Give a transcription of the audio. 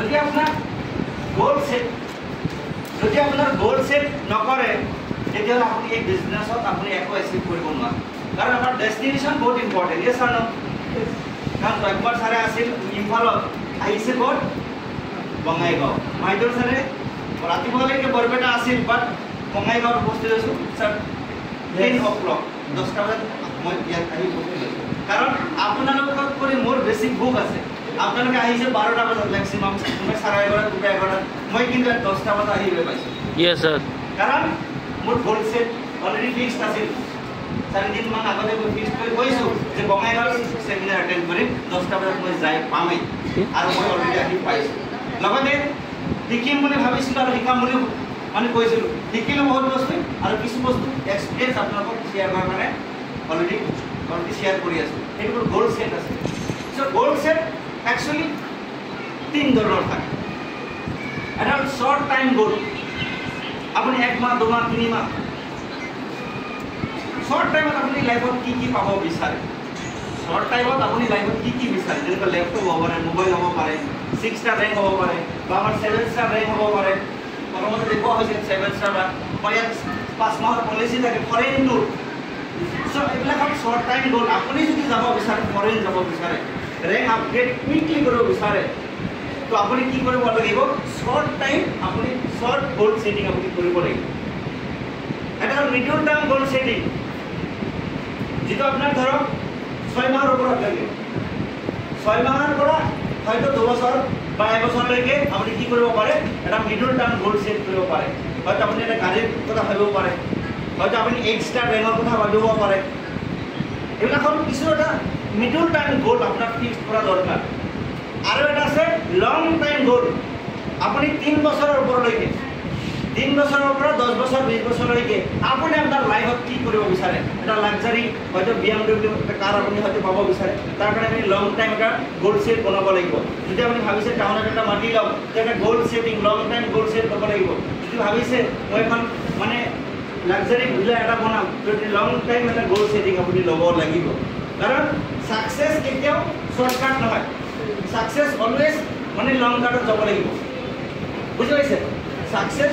যদি আপনাৰ goal set নকৰে তেতিয়াহ'লে আপুনি এই বিজনেছত আপুনি একো এচিভ কৰিব নোৱাৰে কাৰণ আমাৰ ডেষ্টিনেশ্যন বহুত ইম্পৰ্টেণ্ট ইয়েছ অৰ ন কাৰণ একবাৰ ছাৰে আছিল ইম্ফলত আহিছে ক'ত বঙাইগাঁও মাইদুৰ ছাৰে ৰাতিপুৱালৈকে বৰপেটা আছিল বাট বঙাইগাঁৱত উপস্থিত হৈছোঁ ছাৰ 10 o'clock 10টা বজাত মই ইয়াত আহি উপস্থিত হৈছোঁ কাৰণ আপোনালোকক কৰি মোৰ বেছি ভোক আছে আপোনালোকে আহিছে 12টা বজাত মেক্সিমাম মই 11:30 2:11 মই কিন্তু 10টা বজাত আহিব পাইছোঁ ইয়েছ স্যার কাৰণ মোৰ গোল সেট অলৰেডি ফিক্সড আছিল 4 দিন মান আগতে মই ফিক্স কৰি কৈছোঁ যে বঙাইগাঁৱৰ সেমিনাৰ এটেণ্ড কৰিম 10টা বজাত মই যাই পামেই আৰু মই অলৰেডি আহি পাইছোঁ লগতে শিকিম বুলি ভাবিছিলোঁ আৰু শিকাম বুলি মানে কৈছিলোঁ শিকিলোঁ বহুত বস্তু আৰু কিছু বস্তু এক্সপিৰিয়েঞ্চ আপোনালোকক শ্বেয়াৰ কৰাৰ কাৰণে অলৰেডি শ্বেয়াৰ কৰি আছোঁ সেইটো গোল সেট আছে চ' গোল সেট একচুৱেলি 3 ধৰণৰ থাকে এটা হ'ল শ্বৰ্ট টাইম গোল আপুনি 1 মাহ 2 মাহ 3 মাহ শ্বৰ্ট টাইমত আপুনি লাইফত কি পাব বিচাৰে শ্বৰ্ট টাইমত আপুনি লাইফত কি বিচাৰে যেনেকৈ লেপটপ হ'ব পাৰে মোবাইল হ'ব পাৰে 6 ষ্টাৰ ৰেংক হ'ব পাৰে বা আমাৰ 7 ষ্টাৰ ৰেংক হ'ব পাৰে প্ৰথমতে দেখুওৱা হৈছে 7 ষ্টাৰ বা ইয়াত 5 মাহৰ পলিচি থাকে ফৰেইন টুৰ চ' এইবিলাক শ্বৰ্ট টাইম গ'ল আপুনি যদি যাব বিচাৰে ফৰেইন যাব বিচাৰে ৰেংক আপগ্ৰেড কুইকলি কৰিব বিচাৰে তো আপুনি কি কৰিব লাগিব শ্বৰ্ট টাইম আপুনি শ্বৰ্ট গোল ছেটিং আপুনি কৰিব লাগিব এটা মিডিয়াম টাইম গোল ছেটিং যেটো আপোনাৰ ধৰক 6 মাহৰ ওপৰত লাগে 6 মাহৰ পৰা হয়তো 2 বছৰ বা 1 বছৰলৈকে আপুনি কি কৰিব পাৰে এটা মিডিয়াম টাইম গোল ছেট কৰিব পাৰে হয়তো আপুনি এটা গাড়ীৰ কথা ভাবিব পাৰে হয়তো আপুনি 8 ষ্টাৰ ৰেংকৰ কথা ভাবিব পাৰে এইবিলাক হ'ল কিছু এটা মিডিয়াম টাইম গোল আপোনাৰ ফিক্স কৰা দৰকাৰ আৰু এটা আছে লং টাইম গোল আপুনি 3 বছৰৰ ওপৰলৈকে 3 বছৰৰ পৰা 10 বছৰ 20 বছৰলৈকে আপুনি আপোনাৰ লাইফত কি কৰিব বিচাৰে এটা লাক্সাৰি হয়তো BMW কাৰ আপুনি হয়তো পাব বিচাৰে তাৰ কাৰণে আপুনি লং টাইম এটা গোল সেট বনাব লাগিব যদি আপুনি ভাবিছে টাউনত এটা মাটি ল'ম তেনে গোল সেটিং লং টাইম গোল সেট ল'ব লাগিব যদি ভাবিছে মই এখন মানে লাক্সাৰি ভিলা এটা বনাম যদি লং টাইম এটা গোল সেটিং আপুনি ল'ব লাগিব কাৰণ সাকসেস কেতিয়াও শর্টকাট নহয় সাকসেস অলওয়েজ মানে লং কাটত যাব লাগিব বুঝি পাইছে সাকসেস